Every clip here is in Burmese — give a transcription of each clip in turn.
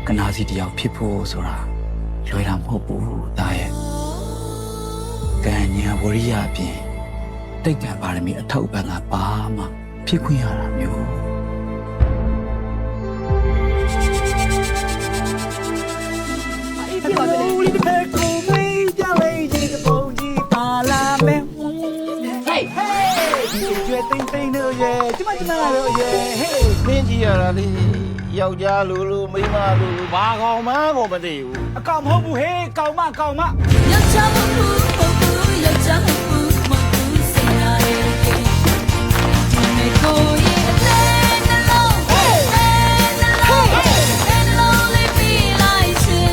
ကနာစီတယောက်ဖြစ်ဖို့ဆိုတာလွယ်တာမဟုတ်ဘူးဒါရဲ့ကံညာဝရိယအပြင်တိတ်ကံပါရမီအထောက်အပံ့ကဘာမှဖြစ်ခွင့်ရတာမျိုး ဖြစ်ပါလေဦးလေးတစ်ဖက်ကိုမေးကြလိုက်ဒီကပုံကြီးပါလာမယ်ဟေးဒီကျွဲတိမ့်တိမ့်တို့ရဲ့ကျမတို့ရဲ့ဟေး မင်းကြီးရတာလေယောက်ျားလူလူမိန်းမလူလူဘာကောင်မှကိုမသိဘူး အကောင်မဟုတ်ဘူးဟေးကောင်မကောင်မ ယောက်ျားမဟုတ်ဘူးယောက်ျားမဟုတ်ဘူးမဟုတ်ဘူးစင်လာရဲ့ဒီမေကိုရဲ့အလဲနှလုံးဟေးနှလုံးလေးပြီးလိုက်ရှင်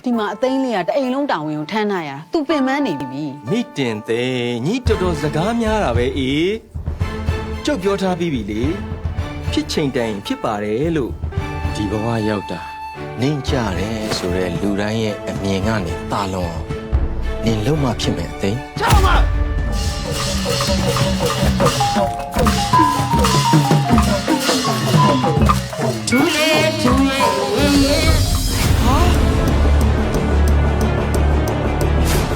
ဒီမှာအသိန်းလေးကတအိမ်လုံးတောင်ဝင်ကိုထမ်းထားရတာသူပင်ပန်းနေပြီ မိတင်သေးညီတော်တော်စကားများတာပဲအေးကျုပ်ပြောထားပြီးပြီလေဖြစ်ချိန်တိုင်ဖြစ်ပါတယ်လို့ ဒီဘဝရောက်တာနင်းကြတယ်ဆိုတော့လူတိုင်းရဲ့အမြင်ကနေတာလွန်နင်လုံးမဖြစ်မယ်အသိချောင်းမ ဒူလေဒူလေရဲ့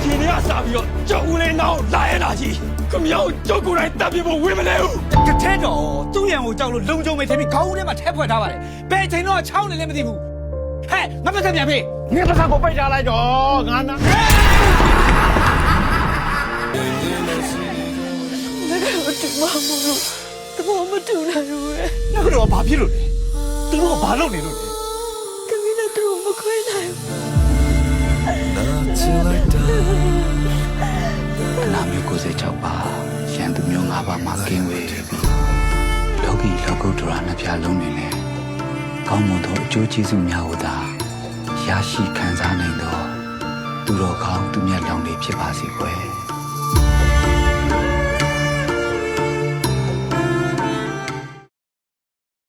ဒီနေ့ကစားပြီးတော့ကြောက်ဦးလေးနောက်လာရတာကြီးခမောင်ကြောက်ကိုယ်တိုင်တပ်ပြဖို့ဝင်မလဲဘူး ကထဲတော်သူ့ရံကိုကြောက်လို့လုံကြုံမေထင်ပြီးခေါင်းထဲမှာထဲဖွဲ့ထားပါတယ်ဘယ်ချိန်တော့ချောင်းနေလည်းမသိဘူးဟဲ့မပတ်သက်ပြန်ဖေး နင်တစ်ခါကိုပိတ်ထားလိုက်တော့ငါနာ နောက်တော့ဘာဖြစ်လို့လဲသူတို့ကဘာလုပ်နေလို့လဲ အနာမျိုး96ပါရန်သူမျိုး5ပါးမှာကင်းဝေးပြီးလောကီလောကုတ္တရာနှစ်ဖြာလုံးနေလေကောင်းမွန်သောအကျိုးကျေးဇူးများကိုသာရရှိခံစားနိုင်သောသူတော်ကောင်းသူမြတ်လောင်လေးဖြစ်ပါစေကွယ်